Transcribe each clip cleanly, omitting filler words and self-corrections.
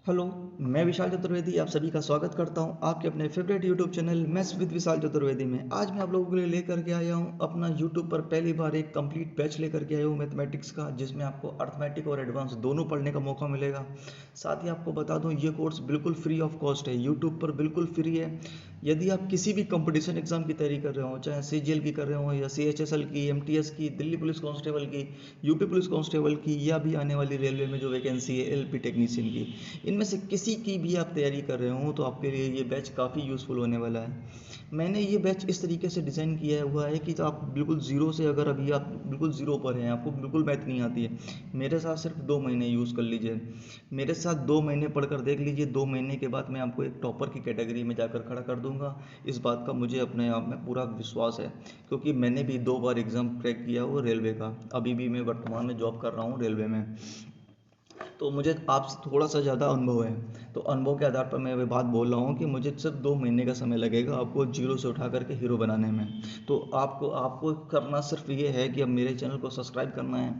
Hello, मैं विशाल चतुर्वेदी आप सभी का स्वागत करता हूं आपके अपने favourite YouTube channel maths with Vishal Chaturvedi में। आज मैं आप लोगों के लिए लेकर के आया हूं अपना यूट्यूब पर पहली बार एक कंप्लीट बैच लेकर के आया हूं मैथमेटिक्स का, जिसमें आपको अर्थमेटिक और एडवांस दोनों पढ़ने का मौका मिलेगा। साथ ही आपको बता दूं ये कोर्स बिल्कुल फ्री ऑफ कॉस्ट है, यूट्यूब पर बिल्कुल फ्री है। यदि आप किसी भी कंपटीशन एग्जाम की तैयारी कर रहे हो, चाहे CGL की कर रहे हो या CHSL की, MTS की, दिल्ली पुलिस कांस्टेबल की, यूपी पुलिस कांस्टेबल की, या भी आने वाली रेलवे में जो वैकेंसी है LP टेक्नीशियन की, इनमें से किसी की भी आप तैयारी कर रहे हो तो आपके लिए ये बैच काफ़ी यूज़फुल होने वाला है। मैंने ये बैच इस तरीके से डिज़ाइन किया हुआ है कि तो आप बिल्कुल ज़ीरो से, अगर अभी आप बिल्कुल ज़ीरो पर हैं, आपको बिल्कुल मैथ नहीं आती है, मेरे साथ सिर्फ 2 महीने यूज़ कर लीजिए। मेरे साथ 2 महीने पढ़कर देख लीजिए, 2 महीने के बाद मैं आपको एक टॉपर की कैटेगरी में जाकर खड़ा कर दूंगा। इस बात का मुझे अपने आप में पूरा विश्वास है, क्योंकि मैंने भी 2 बार एग्ज़ाम क्रैक किया हुआ रेलवे का। अभी भी मैं वर्तमान में जॉब कर रहा हूँ रेलवे में, तो मुझे आपसे थोड़ा सा ज़्यादा अनुभव है। तो अनुभव के आधार पर मैं ये बात बोल रहा हूँ कि मुझे सिर्फ 2 महीने का समय लगेगा आपको जीरो से उठा करके हीरो बनाने में। तो आपको आपको करना सिर्फ ये है कि अब मेरे चैनल को सब्सक्राइब करना है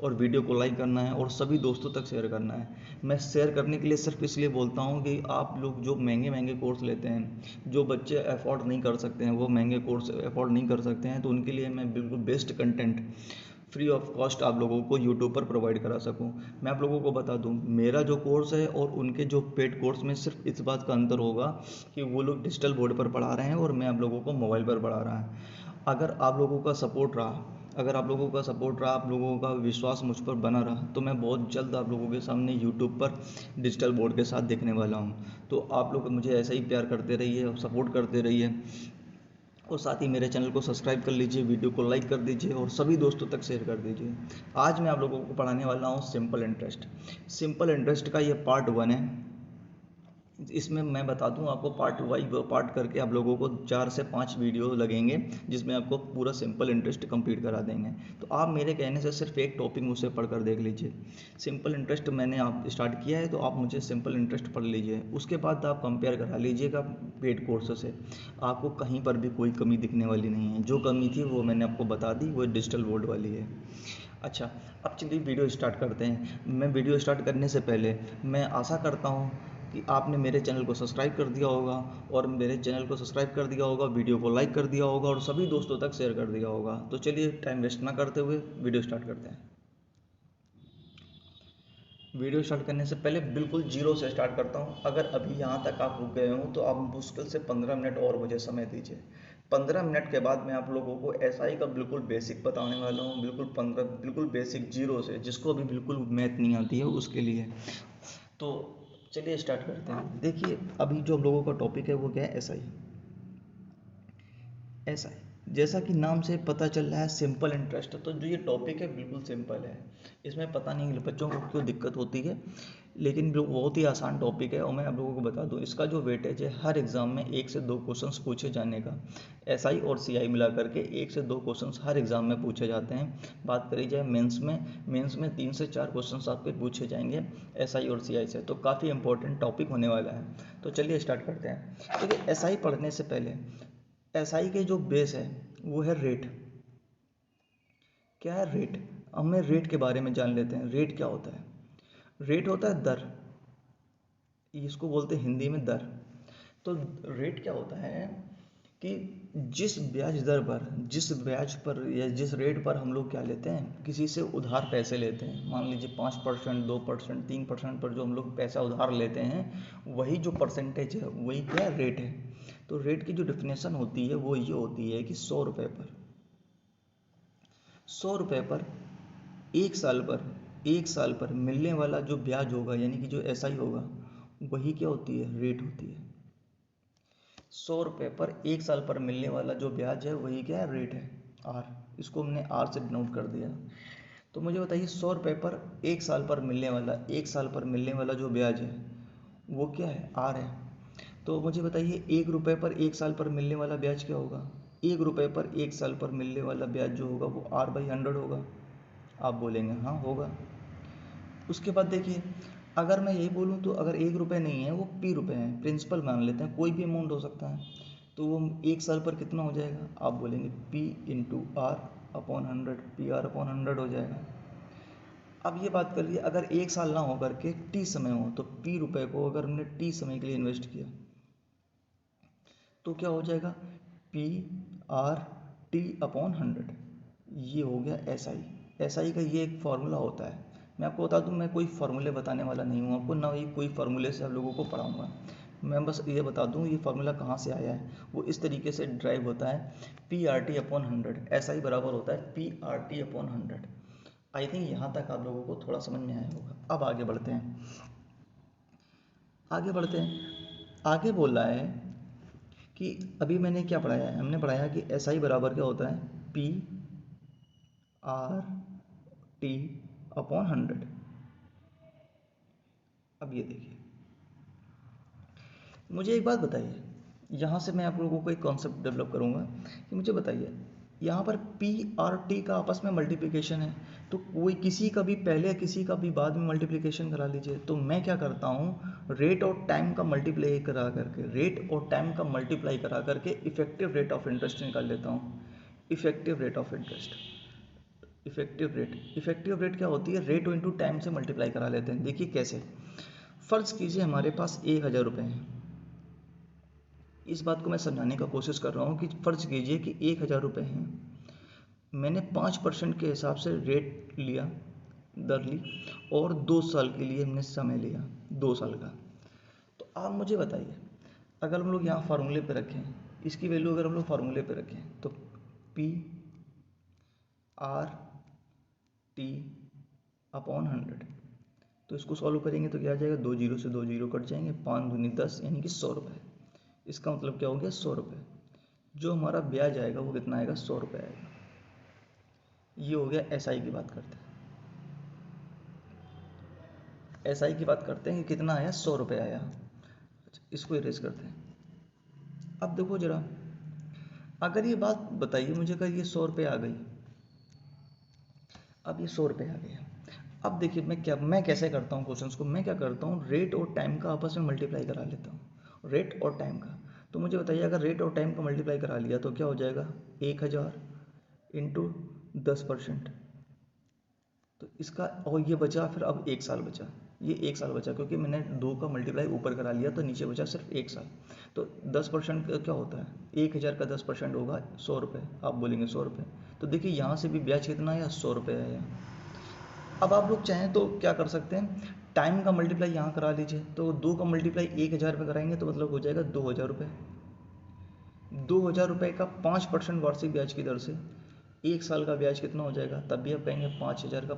और वीडियो को लाइक करना है और सभी दोस्तों तक शेयर करना है। मैं शेयर करने के लिए सिर्फ इसलिए बोलता हूँ कि आप लोग जो महंगे महंगे कोर्स लेते हैं, जो बच्चे अफोर्ड नहीं कर सकते हैं, वो महंगे कोर्स अफोर्ड नहीं कर सकते हैं, तो उनके लिए मैं बिल्कुल best content free of cost आप लोगों को यूट्यूब पर प्रोवाइड करा सकूं। मैं आप लोगों को बता दूं, मेरा जो कोर्स है और उनके जो पेड कोर्स में सिर्फ इस बात का अंतर होगा कि वो लोग डिजिटल बोर्ड पर पढ़ा रहे हैं और मैं आप लोगों को मोबाइल पर पढ़ा रहा है। अगर आप लोगों का सपोर्ट रहा, अगर आप लोगों का सपोर्ट रहा, आप लोगों का विश्वास मुझ पर बना रहा, तो मैं बहुत जल्द आप लोगों के सामने यूट्यूब पर डिजिटल बोर्ड के साथ दिखने वाला हूँ। तो आप लोग मुझे ऐसा ही प्यार करते रहिए और सपोर्ट करते रहिए, और साथ ही मेरे चैनल को सब्सक्राइब कर लीजिए, वीडियो को लाइक कर दीजिए और सभी दोस्तों तक शेयर कर दीजिए। आज मैं आप लोगों को पढ़ाने वाला हूँ सिंपल इंटरेस्ट। सिंपल इंटरेस्ट का ये पार्ट 1 है। इसमें मैं बता दूं आपको, पार्ट वाइज पार्ट करके आप लोगों को 4 से 5 वीडियो लगेंगे, जिसमें आपको पूरा सिंपल इंटरेस्ट कंप्लीट करा देंगे। तो आप मेरे कहने से सिर्फ एक टॉपिक मुझसे पढ़कर देख लीजिए। सिंपल इंटरेस्ट मैंने आप स्टार्ट किया है, तो आप मुझे सिंपल इंटरेस्ट पढ़ लीजिए, उसके बाद आप कंपेयर करा लीजिएगा पेड कोर्स से। आपको कहीं पर भी कोई कमी दिखने वाली नहीं है, जो कमी थी वो मैंने आपको बता दी, वो डिजिटल बोर्ड वाली है। अच्छा, अब चलिए वीडियो स्टार्ट करते हैं। मैं वीडियो स्टार्ट करने से पहले मैं आशा करता हूँ कि आपने मेरे चैनल को सब्सक्राइब कर दिया होगा, और मेरे चैनल को सब्सक्राइब कर दिया होगा, वीडियो को लाइक कर दिया होगा और सभी दोस्तों तक शेयर कर दिया होगा। तो चलिए टाइम वेस्ट ना करते हुए वीडियो स्टार्ट करते हैं। वीडियो स्टार्ट करने से पहले बिल्कुल जीरो से स्टार्ट करता हूँ। अगर अभी यहाँ तक आप रुक गए हो तो आप मुश्किल से 15 मिनट और मुझे समय दीजिए। 15 मिनट के बाद मैं आप लोगों को SI का बिल्कुल बेसिक बताने वाला हूँ, बिल्कुल बेसिक जीरो से, जिसको अभी बिल्कुल मैथ नहीं आती है उसके लिए। तो चलिए स्टार्ट करते हैं। देखिए, अभी जो हम लोगों का टॉपिक है वो क्या है, SI। ऐसा है, जैसा कि नाम से पता चल रहा है सिंपल इंटरेस्ट, तो जो ये टॉपिक है बिल्कुल सिंपल है। इसमें पता नहीं बच्चों को क्यों दिक्कत होती है, लेकिन बहुत ही आसान टॉपिक है। और मैं आप लोगों को बता दूं, इसका जो वेटेज है हर एग्जाम में 1 से 2 क्वेश्चंस पूछे जाने का। SI और CI मिला करके 1 से 2 क्वेश्चंस हर एग्जाम में पूछे जाते हैं। बात करी जाए मेंस में 3 से 4 क्वेश्चंस आपके पूछे जाएंगे SI और CI से। तो काफ़ी इंपॉर्टेंट टॉपिक होने वाला है। तो चलिए स्टार्ट करते हैं। देखिए, SI पढ़ने से पहले SI के जो बेस है वो है रेट। क्या है रेट? हमें रेट के बारे में जान लेते हैं। रेट क्या होता है? रेट होता है दर, इसको बोलते हैं हिंदी में दर। तो रेट क्या होता है कि जिस ब्याज पर या जिस रेट पर हम लोग क्या लेते हैं, किसी से उधार पैसे लेते हैं, मान लीजिए 5%, 2%, 3% पर जो हम लोग पैसा उधार लेते हैं, वही जो परसेंटेज है वही क्या है, रेट है। तो रेट की जो डिफिनेशन होती है वो ये होती है कि 100 रुपये पर 1 साल पर मिलने वाला जो ब्याज होगा, यानी कि जो SI होगा, वही क्या होती है, रेट होती है। 100 रुपये पर 1 साल पर मिलने वाला जो ब्याज है वही क्या है, रेट है, R। इसको हमने R से डिनोट कर दिया। तो मुझे बताइए, 100 रुपये पर 1 साल पर मिलने वाला जो ब्याज है वो क्या है, R है। तो मुझे बताइए, 1 रुपये पर 1 साल पर मिलने वाला ब्याज क्या होगा? 1 रुपये पर 1 साल पर मिलने वाला ब्याज जो होगा वो R/100 होगा। आप बोलेंगे हाँ होगा। उसके बाद देखिए, अगर मैं यही बोलूँ तो अगर 1 रुपये नहीं है, वो P रुपये हैं, प्रिंसिपल मान लेते हैं, कोई भी अमाउंट हो सकता है, तो वो 1 साल पर कितना हो जाएगा? आप बोलेंगे P into are upon 100, PR/100 हो जाएगा। अब ये बात कर लिए अगर 1 साल ना हो करके टी समय हो, तो पी रुपए को अगर हमने टी समय के लिए इन्वेस्ट किया तो क्या हो जाएगा, पी आर टी अपॉन 100। ये हो गया एस आई। एस आई का ये एक फार्मूला होता है। मैं आपको बता दूं, मैं कोई फार्मूले बताने वाला नहीं हूँ आपको, ना ही कोई फार्मूले से आप लोगों को पढ़ाऊँगा। मैं बस ये बता दूं ये फार्मूला कहाँ से आया है। वो इस तरीके से ड्राइव होता है, P R T upon 100। S I बराबर होता है P R T upon 100। I think यहाँ तक आप लोगों को थोड़ा समझ में आया होगा। अब आगे बढ़ते हैं, आगे बढ़ते हैं। आगे बोल रहा है कि अभी मैंने क्या पढ़ाया है, हमने पढ़ाया कि एस आई बराबर क्या होता है, पी आर टी अपॉन 100। अब ये देखिए, मुझे एक बात बताइए, यहाँ से मैं आप लोगों को एक कॉन्सेप्ट डेवलप करूँगा कि मुझे बताइए, यहाँ पर पी और टी का आपस में मल्टीप्लिकेशन है, तो कोई किसी का भी पहले किसी का भी बाद में मल्टीप्लिकेशन करा लीजिए। तो मैं क्या करता हूँ, रेट और टाइम का मल्टीप्लाई करा करके, रेट और टाइम का मल्टीप्लाई करा करके इफेक्टिव रेट ऑफ इंटरेस्ट निकाल लेता हूँ। Effective rate of interest, effective rate क्या होती है, रेट इंटू टाइम से मल्टीप्लाई करा लेते हैं। देखिए कैसे, फ़र्ज़ कीजिए हमारे पास 1,000 रुपये हैं। इस बात को मैं समझाने का कोशिश कर रहा हूँ कि फ़र्ज़ कीजिए कि 1,000 रुपये हैं, मैंने 5% के हिसाब से रेट लिया, दर ली, और 2 साल के लिए हमने समय लिया, 2 साल का। तो आप मुझे बताइए, अगर हम लोग यहाँ फार्मूले पे रखें, इसकी वैल्यू अगर हम लोग फार्मूले पे रखें, तो पी आर टी अपॉन 100, तो इसको सॉल्व करेंगे तो क्या आ जाएगा, 2 जीरो से 2 जीरो कट जाएंगे, 5 दूनी 10, यानी कि 100 रुपये। इसका मतलब क्या हो गया, 100 रुपये। जो हमारा ब्याज आएगा वो कितना आएगा, 100 रुपये आएगा। ये हो गया एस आई की बात करते हैं। एस आई की बात करते हैं कि कितना आया, 100 रुपये आया। अच्छा, इसको इरेज करते हैं। अब देखो जरा, अगर ये बात बताइए मुझे, अगर ये 100 रुपये आ गई, अब ये 100 रुपये आ गया। अब देखिए मैं कैसे करता हूँ क्वेश्चंस को, मैं क्या करता हूँ, रेट और टाइम का आपस में मल्टीप्लाई करा लेता हूँ, रेट और टाइम का। तो मुझे बताइए, अगर रेट और टाइम का मल्टीप्लाई करा लिया तो क्या हो जाएगा, 1,000 इंटू 10%। तो इसका, और ये बचा फिर, अब 1 साल बचा, ये 1 साल बचा, क्योंकि मैंने 2 का मल्टीप्लाई ऊपर करा लिया तो नीचे बचा सिर्फ 1 साल। तो 10% क्या होता है, 1,000 का 10% होगा 100 रुपये। आप बोलेंगे 100 रुपये, तो देखिए यहाँ से भी ब्याज कितना आया, 100 रुपये आया। अब आप लोग चाहें तो क्या कर सकते हैं, टाइम का मल्टीप्लाई यहाँ करा लीजिए। तो 2 का मल्टीप्लाई 1,000 में कराएंगे तो मतलब हो जाएगा 2,000 रुपये। 2,000 रुपये का 5% वार्षिक ब्याज की दर से 1 साल का ब्याज कितना हो जाएगा, तब भी आप कहेंगे 5,000 का,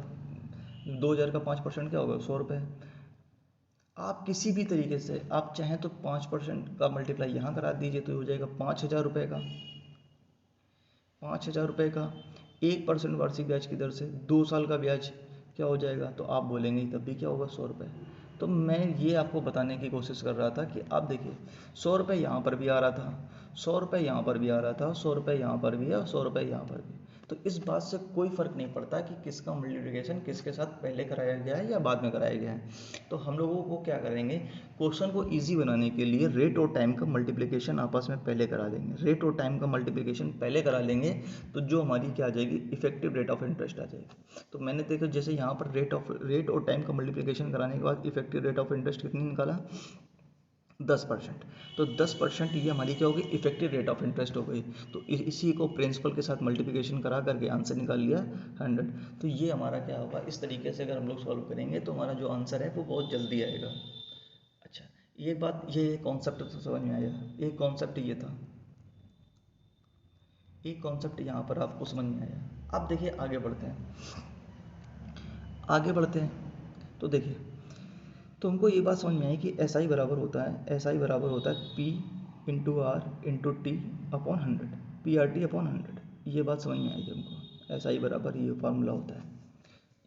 2,000 का 5% क्या होगा, 100 रुपये। आप किसी भी तरीके से आप चाहें तो 5% का मल्टीप्लाई यहाँ करा दीजिए तो हो जाएगा 5,000 रुपये का। 5,000 रुपये का 1% वार्षिक ब्याज की दर से 2 साल का ब्याज क्या हो जाएगा, तो आप बोलेंगे तब भी क्या होगा, 100 रुपये। तो मैं ये आपको बताने की कोशिश कर रहा था कि आप देखिए, 100 रुपये यहाँ पर भी आ रहा था, 100 रुपये यहाँ पर भी आ रहा था, 100 रुपये यहाँ पर भी है, और 100 रुपये यहाँ पर भी। तो इस बात से कोई फ़र्क नहीं पड़ता कि किसका मल्टीप्लिकेशन किसके साथ पहले कराया गया है या बाद में कराया गया है। तो हम लोगों को क्या करेंगे, क्वेश्चन को इजी बनाने के लिए रेट और टाइम का मल्टीप्लिकेशन आपस में पहले करा देंगे। रेट और टाइम का मल्टीप्लिकेशन पहले करा लेंगे तो जो हमारी क्या आ जाएगी, इफेक्टिव रेट ऑफ इंटरेस्ट आ जाएगी। तो मैंने देखा जैसे यहाँ पर रेट और टाइम का मल्टीप्लिकेशन कराने के बाद इफेक्टिव रेट ऑफ इंटरेस्ट कितनी निकाला, 10%। तो 10% ये हमारी क्या होगी, इफेक्टिव रेट ऑफ इंटरेस्ट हो गई। तो इसी को प्रिंसिपल के साथ मल्टीप्लिकेशन करा करके आंसर निकाल लिया 100। तो ये हमारा क्या होगा, इस तरीके से अगर हम लोग सॉल्व करेंगे तो हमारा जो आंसर है वो बहुत जल्दी आएगा। अच्छा, ये बात, ये कॉन्सेप्ट तो समझ में आया, एक कॉन्सेप्ट ये था, एक कॉन्सेप्ट यहाँ पर आपको समझ में आया। अब देखिए आगे बढ़ते हैं, आगे बढ़ते हैं। तो देखिए, तो हमको ये बात समझ में आई कि एस आई बराबर होता है, एस आई बराबर होता है P into R into T upon 100, P R T upon 100। ये बात समझ में आई हमको, एस आई बराबर ये फार्मूला होता है।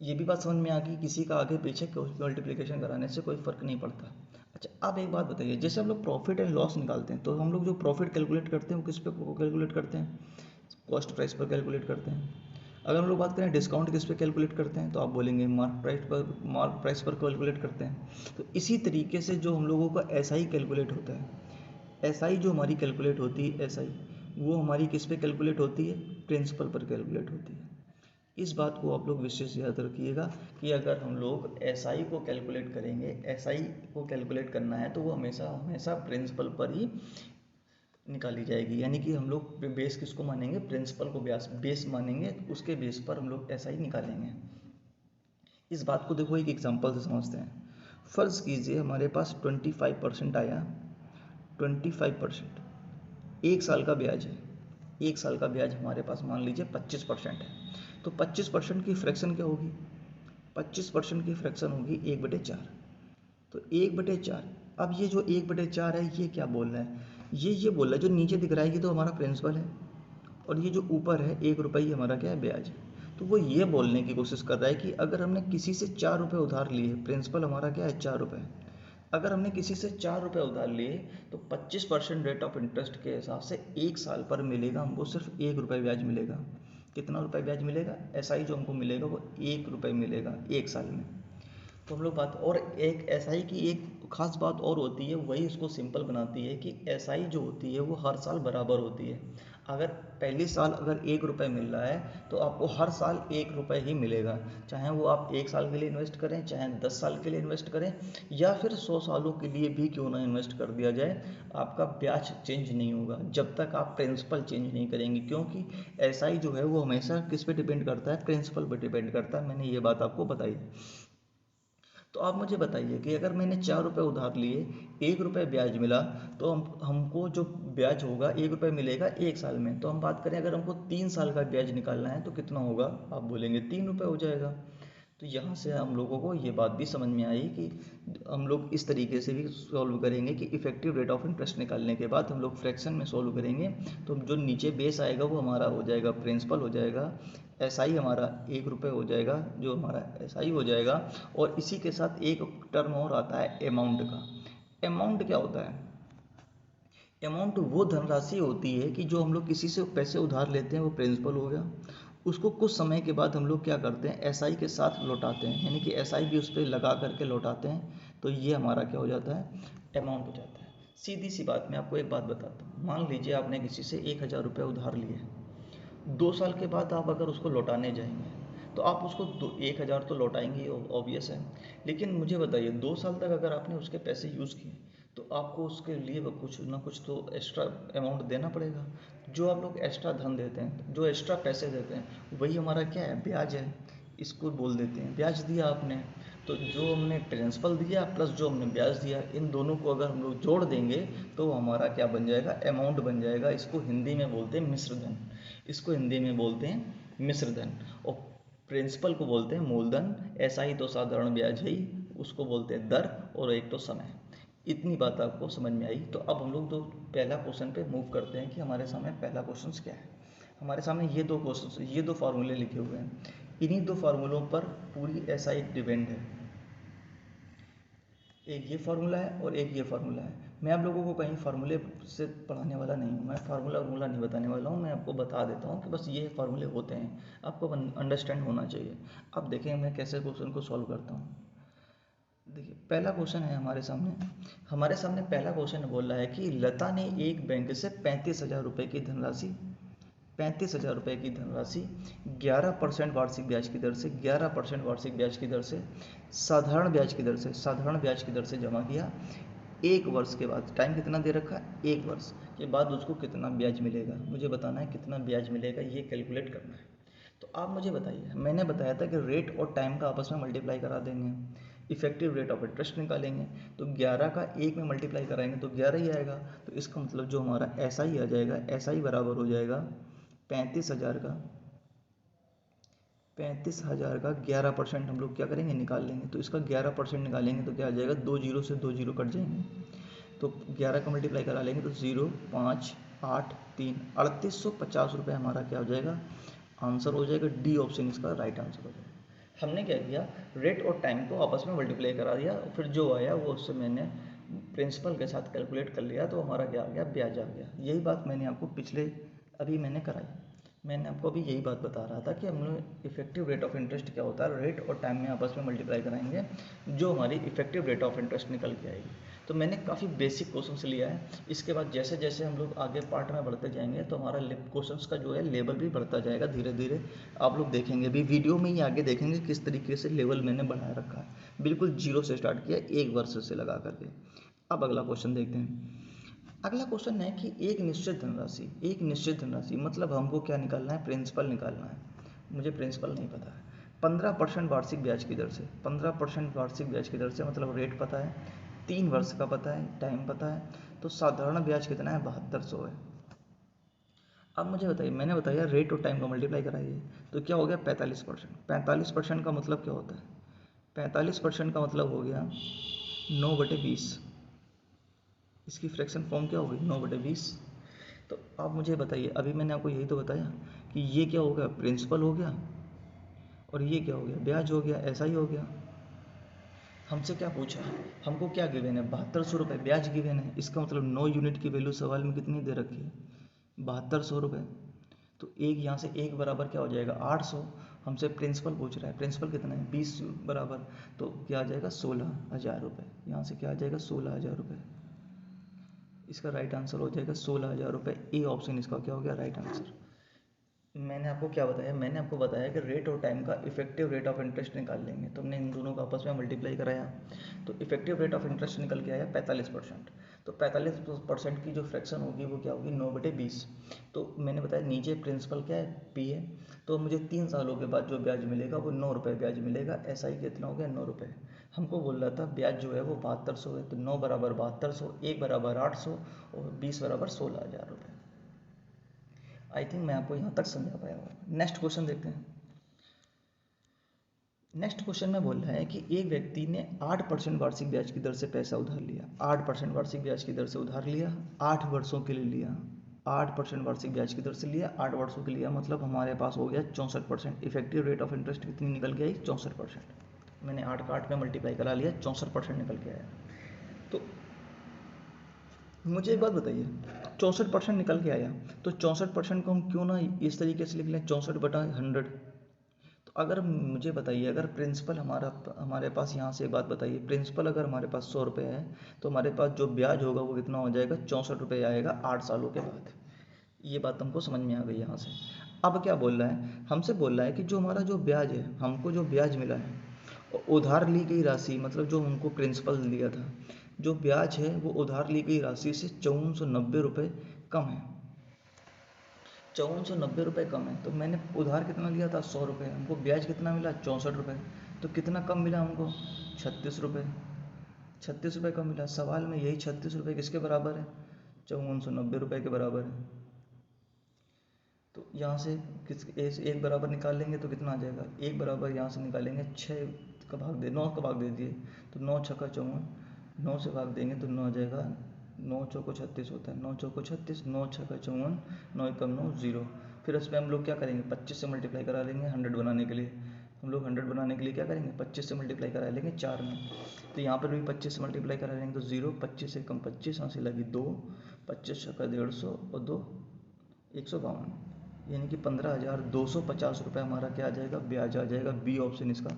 ये भी बात समझ में आ गई, किसी का आगे पीछे मल्टीप्लिकेशन कराने से कोई फ़र्क नहीं पड़ता। अच्छा, अब एक बात बताइए, जैसे हम लोग प्रॉफिट एंड लॉस निकालते हैं तो हम लोग जो प्रॉफिट कैलकुलेट करते हैं वो किस पे कैलकुलेट करते हैं, कॉस्ट प्राइस पर कैलकुलेट करते हैं। अगर हम लोग बात करें डिस्काउंट किस पे कैलकुलेट करते हैं, तो आप बोलेंगे मार्क प्राइस पर कैलकुलेट करते हैं। तो इसी तरीके से जो हम लोगों का एस आई कैलकुलेट होता है, एस आई जो हमारी कैलकुलेट होती है, एस आई वो हमारी किस पे कैलकुलेट होती है, प्रिंसिपल पर कैलकुलेट होती है। इस बात को आप लोग विशेष याद रखिएगा कि अगर हम लोग एसआई को कैलकुलेट करेंगे, एसआई को कैलकुलेट करना है तो वो हमेशा हमेशा प्रिंसिपल पर ही निकाली जाएगी। यानी कि हम लोग बेस किसको मानेंगे, प्रिंसिपल को बेस मानेंगे, उसके बेस पर हम लोग एसआई निकालेंगे। इस बात को देखो एक एग्जांपल से समझते हैं। फ़र्ज़ कीजिए हमारे पास 25% आया, 25%, एक साल का ब्याज है, एक साल का ब्याज हमारे पास मान लीजिए 25% है। तो 25% की फ्रैक्शन क्या होगी, 25% की फ्रैक्शन होगी 1/4। तो 1/4, अब ये जो 1/4 है ये क्या बोल रहा है, ये बोल रहा है जो नीचे दिख रहा है ये तो हमारा प्रिंसिपल है, और ये जो ऊपर है 1 रुपये हमारा क्या है, ब्याज है। तो वो ये बोलने की कोशिश कर रहा है कि अगर हमने किसी से 4 रुपये उधार लिए, प्रिंसिपल हमारा क्या है 4 रुपये, अगर हमने किसी से 4 रुपये उधार लिए तो 25% रेट ऑफ इंटरेस्ट के हिसाब से एक साल पर मिलेगा हमको सिर्फ 1 रुपये ब्याज मिलेगा। कितना रुपये ब्याज मिलेगा, एसआई जो हमको मिलेगा वो 1 रुपये मिलेगा एक साल में। तो हम लोग बात, और एक एसआई की एक खास बात और होती है, वही इसको सिंपल बनाती है कि एसआई जो होती है वो हर साल बराबर होती है। अगर पहले साल अगर 1 रुपये मिल रहा है तो आपको हर साल 1 रुपये ही मिलेगा, चाहे वो आप एक साल के लिए इन्वेस्ट करें, चाहे 10 साल के लिए इन्वेस्ट करें, या फिर 100 सालों के लिए भी क्यों ना इन्वेस्ट कर दिया जाए, आपका ब्याज चेंज नहीं होगा जब तक आप प्रिंसिपल चेंज नहीं करेंगे। क्योंकि एसआई जो है वो हमेशा किस पे डिपेंड करता है, प्रिंसिपल पर डिपेंड करता है। मैंने ये बात आपको बताई। तो आप मुझे बताइए कि अगर मैंने 4 रुपये उधार लिए, 1 रुपये ब्याज मिला, तो हमको जो ब्याज होगा 1 रुपये मिलेगा एक साल में। तो हम बात करें अगर हमको 3 साल का ब्याज निकालना है तो कितना होगा, आप बोलेंगे 3 रुपये हो जाएगा। तो यहाँ से हम लोगों को ये बात भी समझ में आई कि हम लोग इस तरीके से भी सॉल्व करेंगे कि इफेक्टिव रेट ऑफ इंटरेस्ट निकालने के बाद हम लोग फ्रैक्शन में सॉल्व करेंगे। तो जो नीचे बेस आएगा वो हमारा हो जाएगा प्रिंसिपल हो जाएगा, एसआई हमारा 1 रुपये हो जाएगा, जो हमारा एसआई हो जाएगा। और इसी के साथ एक टर्म और आता है अमाउंट का। अमाउंट क्या होता है, अमाउंट वो धनराशि होती है कि जो हम लोग किसी से पैसे उधार लेते हैं, वो प्रिंसिपल हो गया, उसको कुछ समय के बाद हम लोग क्या करते हैं, एसआई के साथ लौटाते हैं, यानी कि एसआई भी उस पर लगा करके लौटाते हैं। तो ये हमारा क्या हो जाता है, अमाउंट हो जाता है। सीधी सी बात, मैं आपको एक बात बताता हूँ। मान लीजिए आपने किसी से 1,000 रुपये उधार लिए, 2 साल के बाद आप अगर उसको लौटाने जाएंगे तो आप उसको 1,000 तो लौटाएंगे, ऑब्वियस है। लेकिन मुझे बताइए 2 साल तक अगर आपने उसके पैसे यूज़ किए तो आपको उसके लिए कुछ ना कुछ तो एक्स्ट्रा अमाउंट देना पड़ेगा। जो आप लोग एक्स्ट्रा धन देते हैं, जो एक्स्ट्रा पैसे देते हैं, वही हमारा क्या है, ब्याज है। इसको बोल देते हैं ब्याज दिया आपने। तो जो हमने प्रिंसिपल दिया प्लस जो हमने ब्याज दिया, इन दोनों को अगर हम लोग जोड़ देंगे तो हमारा क्या बन जाएगा, अमाउंट बन जाएगा। इसको हिंदी में बोलते हैं मिश्र धन, इसको हिंदी में बोलते हैं मिश्र धन। और प्रिंसिपल को बोलते हैं मूलधन, एसआई तो साधारण ब्याज है ही, उसको बोलते हैं दर, और एक तो समय। इतनी बात आपको समझ में आई। तो अब हम लोग तो पहला क्वेश्चन पे मूव करते हैं कि हमारे सामने पहला क्वेश्चन क्या है। हमारे सामने ये दो क्वेश्चन, ये दो फार्मूले लिखे हुए हैं, इन्हीं दो फार्मूलों पर पूरी एसआई डिपेंड है। एक ये फार्मूला है और एक ये फार्मूला है। मैं आप लोगों को कहीं फार्मूले से पढ़ाने वाला नहीं हूँ, मैं फार्मूला नहीं बताने वाला हूँ। मैं आपको बता देता हूँ कि बस ये फार्मूले होते हैं, आपको अंडरस्टैंड होना चाहिए। अब देखें मैं कैसे क्वेश्चन को सॉल्व करता हूँ। देखिए पहला क्वेश्चन है हमारे सामने पहला क्वेश्चन बोल रहा है कि लता ने एक बैंक से 35,000 रुपये की धनराशि, 35,000 रुपये की धनराशि 11% वार्षिक ब्याज की दर से, 11% वार्षिक ब्याज की दर से, साधारण ब्याज की दर से, साधारण ब्याज की दर से जमा किया। एक वर्ष के बाद, टाइम कितना दे रखा है, एक वर्ष के बाद उसको कितना ब्याज मिलेगा, मुझे बताना है कितना ब्याज मिलेगा, ये कैलकुलेट करना है। तो आप मुझे बताइए, मैंने बताया था कि रेट और टाइम का आपस में मल्टीप्लाई करा देंगे, इफेक्टिव रेट ऑफ इंटरेस्ट निकालेंगे। तो 11 का 1 में मल्टीप्लाई कराएंगे तो 11 ही आएगा। तो इसका मतलब जो हमारा ऐसा ही आ जाएगा, ऐसा ही बराबर हो जाएगा 35,000 का, 35,000 का 11% हम लोग क्या करेंगे, निकाल लेंगे। तो इसका 11% निकालेंगे तो क्या आ जाएगा, 2 जीरो से 2 जीरो कट जाएंगे। तो 11 का मल्टीप्लाई करा लेंगे तो 0, 5, 8, 3, 3,850 रुपये हमारा क्या हो जाएगा, आंसर हो जाएगा। डी ऑप्शन इसका राइट आंसर हो जाएगा। हमने क्या किया, रेट और टाइम को आपस में मल्टीप्लाई करा दिया, फिर जो आया वो उससे मैंने प्रिंसिपल के साथ कैलकुलेट कर लिया, तो हमारा क्या आ गया, ब्याज आ गया। यही बात मैंने आपको अभी मैंने कराई। मैंने आपको अभी यही बात बता रहा था कि हम लोग इफेक्टिव रेट ऑफ इंटरेस्ट क्या होता है, रेट और टाइम में आपस में मल्टीप्लाई कराएंगे, जो हमारी इफेक्टिव रेट ऑफ इंटरेस्ट निकल के आएगी। तो मैंने काफ़ी बेसिक क्वेश्चन लिया है। इसके बाद जैसे जैसे हम लोग आगे पार्ट में बढ़ते जाएंगे तो हमारा क्वेश्चंस का जो है लेवल भी बढ़ता जाएगा धीरे धीरे। आप लोग देखेंगे अभी वीडियो में ही आगे देखेंगे किस तरीके से लेवल मैंने बढ़ाया रखा है। बिल्कुल जीरो से स्टार्ट किया, एक वर्ष से लगा करके। अब अगला क्वेश्चन देखते हैं। अगला क्वेश्चन है कि एक निश्चित धनराशि मतलब हमको क्या निकालना है, प्रिंसिपल निकालना है। मुझे प्रिंसिपल नहीं पता है। 15% वार्षिक ब्याज की दर से, 15% वार्षिक ब्याज की दर से मतलब रेट पता है, 3 वर्ष का पता है, टाइम पता है, तो साधारण ब्याज कितना है, 7200 है। अब मुझे बताइए, मैंने बताया रेट और टाइम का मल्टीप्लाई कराइए तो क्या हो गया, 45%। 45% का मतलब क्या होता है, 45% का मतलब हो गया 9/20। इसकी फ्रैक्शन फॉर्म क्या होगी, 9/20। तो आप मुझे बताइए, अभी मैंने आपको यही तो बताया कि ये क्या हो गया, प्रिंसिपल हो गया, और ये क्या हो गया, ब्याज हो गया, ऐसा ही हो गया। हमसे क्या पूछा, हमको क्या गिवन है, 7200 रुपये ब्याज गिवन है। इसका मतलब 9 यूनिट की वैल्यू सवाल में कितनी दे रखी है, 7200 रुपये। तो एक यहाँ से एक बराबर क्या हो जाएगा, 800। हमसे प्रिंसिपल पूछ रहा है, प्रिंसिपल कितना है, 20 बराबर, तो क्या आ जाएगा, 16,000 रुपये। यहाँ से क्या आ जाएगा, 16,000 रुपये। इसका राइट आंसर हो जाएगा 16,000 रुपये। ए ऑप्शन इसका क्या हो गया, राइट आंसर। मैंने आपको क्या बताया, मैंने आपको बताया कि रेट और टाइम का इफेक्टिव रेट ऑफ इंटरेस्ट निकाल लेंगे। तो हमने इन दोनों को आपस में मल्टीप्लाई कराया तो इफेक्टिव रेट ऑफ इंटरेस्ट निकल के आया 45%। तो 45% की जो फ्रैक्शन होगी वो क्या होगी, 9/20। तो मैंने बताया नीचे प्रिंसिपल क्या है, पी है। तो मुझे 3 सालों के बाद जो ब्याज मिलेगा वो 9 रुपये ब्याज मिलेगा। ऐसा ही कितना हो गया, 9 रुपये। हमको बोल रहा था ब्याज जो है वो 7200 है, तो 9 बराबर 7200, 1 बराबर 800 और 20 बराबर 16,000 रुपये। आई थिंक मैं आपको यहाँ तक समझा पाया हूँ। नेक्स्ट क्वेश्चन देखते हैं। नेक्स्ट क्वेश्चन में बोल रहा है कि एक व्यक्ति ने 8% वार्षिक ब्याज की दर से पैसा उधार लिया। 8% वार्षिक ब्याज की दर से उधार लिया, 8 वर्षों के लिए लिया। 8% वार्षिक ब्याज की दर से लिया, 8 वर्षों के लिया, मतलब हमारे पास हो गया 64%। इफेक्टिव रेट ऑफ इंटरेस्ट कितनी निकल के आई, 64%। मैंने 8 का 8 में मल्टीप्लाई करा लिया, 64% निकल के आया। तो मुझे एक बात बताइए, 64% निकल के आया तो 64% को हम क्यों ना इस तरीके से लिख लें, 64/100। तो अगर मुझे बताइए, अगर प्रिंसिपल हमारे पास, यहाँ से एक बात बताइए, प्रिंसिपल अगर हमारे पास 100 रुपये है तो हमारे पास जो ब्याज होगा वो कितना हो जाएगा, 64 रुपये आएगा 8 सालों के बाद। ये बात हमको समझ में आ गई यहाँ से। अब क्या बोल रहा है, हमसे बोल रहा है कि जो हमारा जो ब्याज है, हमको जो ब्याज मिला है, उधार ली गई राशि, मतलब जो हमको प्रिंसिपल दिया था, जो ब्याज है वो उधार ली गई राशि से 5490 रुपये कम है। 5490 रुपये कम है। तो मैंने उधार कितना लिया था, 100 रुपये, हमको ब्याज कितना मिला, 64 रुपये। तो कितना कम मिला हमको, 36 रुपये। 36 रुपये कम मिला। सवाल में यही 36 रुपये किसके बराबर है, 5490 रुपये के बराबर है। तो यहाँ से एक बराबर निकाल लेंगे तो कितना आ जाएगा, एक बराबर यहाँ से निकालेंगे, 6 का भाग दे, 9 का भाग दे दिए तो 9 छक्का 54, 9 से भाग देंगे तो 9 आ जाएगा, 9 चौको 36 होता है, 9 चौको 36, 9 छक्का 54, 9 एकम 9, 0। फिर उसमें हम लोग क्या करेंगे, 25 से मल्टीप्लाई करा लेंगे 100 बनाने के लिए। हम लोग 100 बनाने के लिए क्या करेंगे, 25 से मल्टीप्लाई करा लेंगे 4 में। तो यहाँ पर भी 25 से मल्टीप्लाई करा लेंगे तो 0, 25 से कम 25, यहाँ से लगी 2, 25 छक्का 150 और 2 152, यानी कि 15,250 रुपये हमारा क्या आ जाएगा, ब्याज आ जाएगा। बी ऑप्शन इसका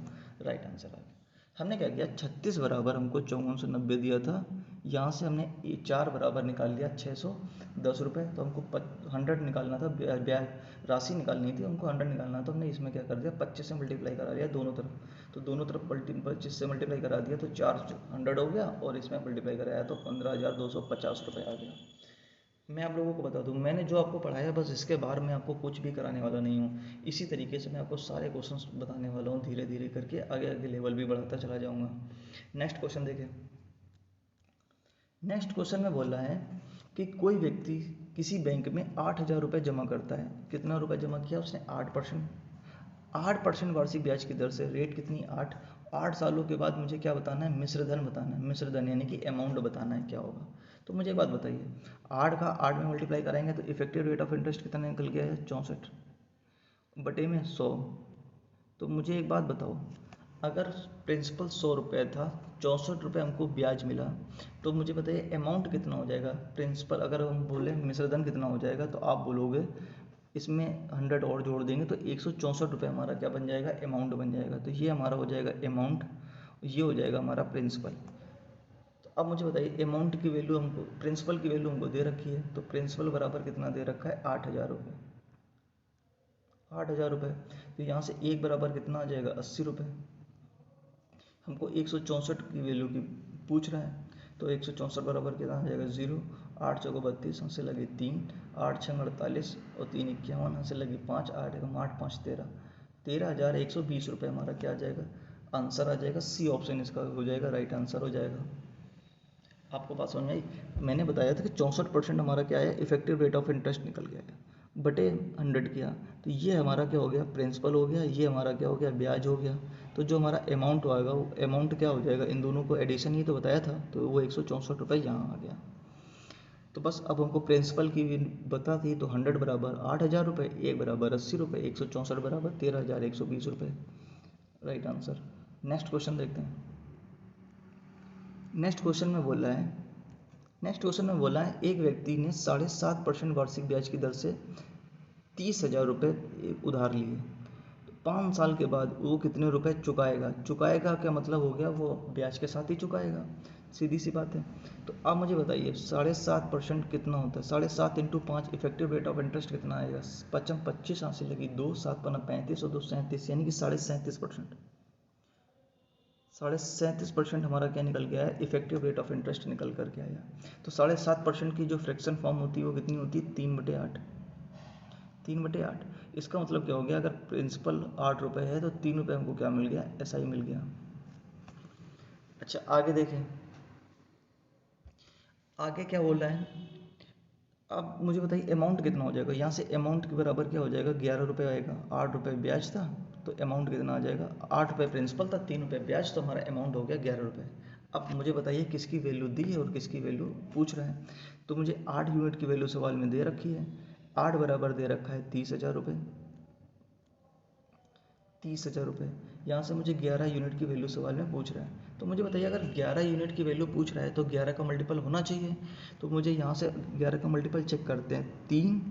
राइट आंसर आ गया। हमने क्या किया, 36 बराबर हमको 5490 दिया था, यहाँ से हमने 4 बराबर निकाल लिया 610 रुपये। तो हमको 100 निकालना था, ब्याज राशि निकालनी थी, हमको 100 निकालना था। हमने इसमें क्या कर दिया, 25 से मल्टीप्लाई करा लिया दोनों तरफ। तो दोनों तरफ 25 से मल्टीप्लाई करा दिया तो 400 हो गया, और इसमें मल्टीप्लाई कराया तो 15,250 रुपये आ गया। मैं आप लोगों को बता दूं, मैंने जो आपको पढ़ाया बस इसके बाहर मैं आपको कुछ भी कराने वाला नहीं हूँ। इसी तरीके से मैं आपको सारे क्वेश्चंस बताने वाला हूँ, धीरे धीरे करके आगे आगे लेवल भी बढ़ाता चला जाऊँगा। नेक्स्ट क्वेश्चन देखें। नेक्स्ट क्वेश्चन में बोल रहा है कि कोई व्यक्ति किसी बैंक में 8,000 रुपये जमा करता है। कितना रुपये जमा किया उसने, 8%। 8% वार्षिक ब्याज की दर से, रेट कितनी, 8। 8 सालों के बाद मुझे क्या बताना है, मिश्र धन बताना है। मिश्र धन यानी कि अमाउंट बताना है क्या होगा। तो मुझे एक बात बताइए, 8 का 8 में मल्टीप्लाई करेंगे तो इफेक्टिव रेट ऑफ इंटरेस्ट कितना निकल गया है, 64 बटे में 100। तो मुझे एक बात बताओ, अगर प्रिंसिपल 100 रुपये था, 64 रुपये हमको ब्याज मिला, तो मुझे बताइए अमाउंट कितना हो जाएगा। प्रिंसिपल अगर हम बोले मिश्रधन कितना हो जाएगा, तो आप बोलोगे इसमें 100 और जोड़ देंगे तो 164 रुपये हमारा क्या बन जाएगा, अमाउंट बन जाएगा। तो ये हमारा हो जाएगा अमाउंट, ये हो जाएगा हमारा प्रिंसिपल। तो तो अब मुझे बताइए अमाउंट की वैल्यू हमको, प्रिंसिपल की वैल्यू हमको दे रखी है, तो प्रिंसिपल बराबर कितना दे रखा है 8,000 रुपये। 8,000 रुपये, तो यहाँ से एक बराबर कितना आ जाएगा 80 रुपये। हमको 164 की वैल्यू की पूछ रहा है, तो 164 बराबर कितना आ जाएगा 0। 8 चौको 32, हमसे लगे 3, 8 छः 48 और 3 51, हमसे लगे 5, 8 एकम 8 5 13, 13,120 रुपये हमारा क्या आ जाएगा, आंसर आ जाएगा। सी ऑप्शन इसका हो जाएगा, राइट आंसर हो जाएगा। आपको बात समझ में आई? मैंने बताया था कि 64% हमारा क्या है, इफेक्टिव रेट ऑफ इंटरेस्ट निकल गया है, बटे 100 किया, तो ये हमारा क्या हो गया, प्रिंसिपल हो गया, ये हमारा क्या हो गया, ब्याज हो गया। तो जो हमारा अमाउंट होगा वो अमाउंट क्या हो जाएगा, इन दोनों को एडिशन ही तो बताया था, तो वो 164 रुपये यहाँ आ गया। तो बस अब हमको प्रिंसिपल की भी बता दी, तो 100 बराबर 8,000 रुपये, एक बराबर 80 रुपये, 164 बराबर 13,120 रुपये, राइट आंसर। नेक्स्ट क्वेश्चन देखते हैं। नेक्स्ट क्वेश्चन में बोला है एक व्यक्ति ने 7.5% वार्षिक ब्याज की दर से 30,000 रुपये उधार लिए, तो 5 साल के बाद वो कितने रुपए चुकाएगा। चुकाएगा क्या मतलब हो गया, वो ब्याज के साथ ही चुकाएगा, सीधी सी बात है। तो अब मुझे बताइए 7.5% कितना होता है, 7.5 into 5, effective rate of interest कितना आएगा, 25 हासिल लगी 2, 7 पन्ना 35 और 2 37, यानी कि 37.5%। 37.5% हमारा क्या निकल गया है, इफेक्टिव रेट ऑफ इंटरेस्ट निकल करके आया। तो 7.5% की जो फ्रैक्शन फॉर्म होती है वो कितनी होती है, 3/8। 3/8, इसका मतलब क्या हो गया, अगर प्रिंसिपल 8 रुपये है तो 3 रुपये हमको क्या मिल गया, ऐसा ही मिल गया। अच्छा आगे देखें, आगे क्या बोल रहा है। अब मुझे बताइए अमाउंट कितना हो जाएगा, यहाँ से अमाउंट के बराबर क्या हो जाएगा, 11 रुपये आएगा। 8 रुपये ब्याज था, तो अमाउंट कितना आ जाएगा, 8 रुपये प्रिंसिपल था, 3 रुपये ब्याज, तो हमारा अमाउंट हो गया 11 रुपये। अब मुझे बताइए किसकी वैल्यू दी है और किसकी वैल्यू पूछ रहा है। तो मुझे 8 यूनिट की वैल्यू सवाल में दे रखी है, 8 बराबर दे रखा है 30,000 रुपये। 30,000 रुपये, यहाँ से मुझे 11 यूनिट की वैल्यू सवाल में पूछ रहा है। तो मुझे बताइए अगर 11 यूनिट की वैल्यू पूछ रहा है तो 11 का मल्टीपल होना चाहिए। तो मुझे यहाँ से 11 का मल्टीपल चेक करते हैं, 3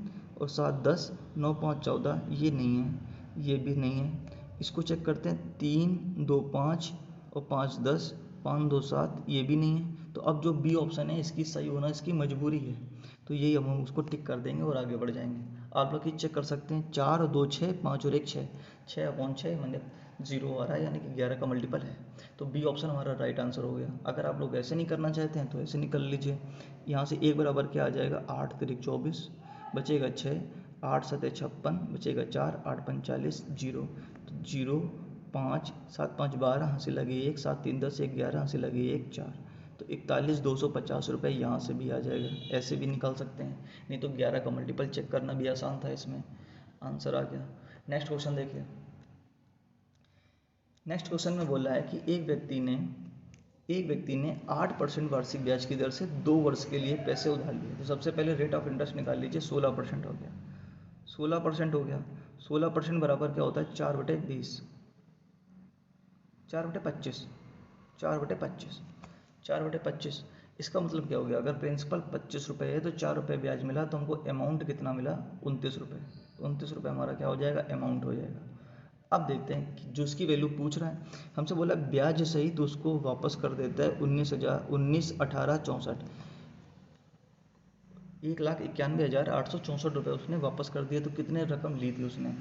और 7 10, 9 5 14, ये नहीं है, ये भी नहीं है। इसको चेक करते हैं, 3 2 5 और 5 10, 5 2 7, ये भी नहीं है। तो अब जो बी ऑप्शन है इसकी सही होना इसकी मजबूरी है, तो यही हम उसको टिक कर देंगे और आगे बढ़ जाएंगे। आप लोग ये चेक कर सकते हैं, 4 और 2 6, 5 और 1 6, 6/6 मतलब 0 आ रहा है, यानी कि 11 का मल्टीपल है। तो बी ऑप्शन हमारा राइट आंसर हो गया। अगर आप लोग ऐसे नहीं करना चाहते हैं तो ऐसे निकल लीजिए। यहाँ से 1 बराबर क्या आ जाएगा, 8 तिरिक 24, बचेगा 6, 8 7 56, बचेगा 4, 8 5 40, 0, तो 0 5 7 5 12, यहाँ से लगे 1, 7 3 10, 1 11, यहाँ से लगे 1 4, तो 41,250 रुपये यहाँ से भी आ जाएगा। ऐसे भी निकाल सकते हैं, नहीं तो 11 का मल्टीपल चेक करना भी आसान था, इसमें आंसर आ गया। नेक्स्ट क्वेश्चन देखिए। नेक्स्ट क्वेश्चन में बोला है कि एक व्यक्ति ने 8% वार्षिक ब्याज की दर से 2 वर्ष के लिए पैसे उधार लिए। तो सबसे पहले रेट ऑफ इंटरेस्ट निकाल लीजिए, 16% हो गया। 16% हो गया, 16% बराबर क्या होता है, 4/20, 4/25, 4/25, 4/25। इसका मतलब क्या हो गया, अगर प्रिंसिपल 25 रुपये है तो 4 रुपये ब्याज मिला, तो हमको अमाउंट कितना मिला, 29 रुपये। 29 रुपये हमारा क्या हो जाएगा, अमाउंट हो जाएगा। अब देखते हैं कि जो उसकी वैल्यू पूछ रहा है, हमसे बोला ब्याज सही, तो उसको वापस कर देता है 19 18 64, 1,91,864 रुपये उसने वापस कर दिया। तो कितने रकम ली थी उसने,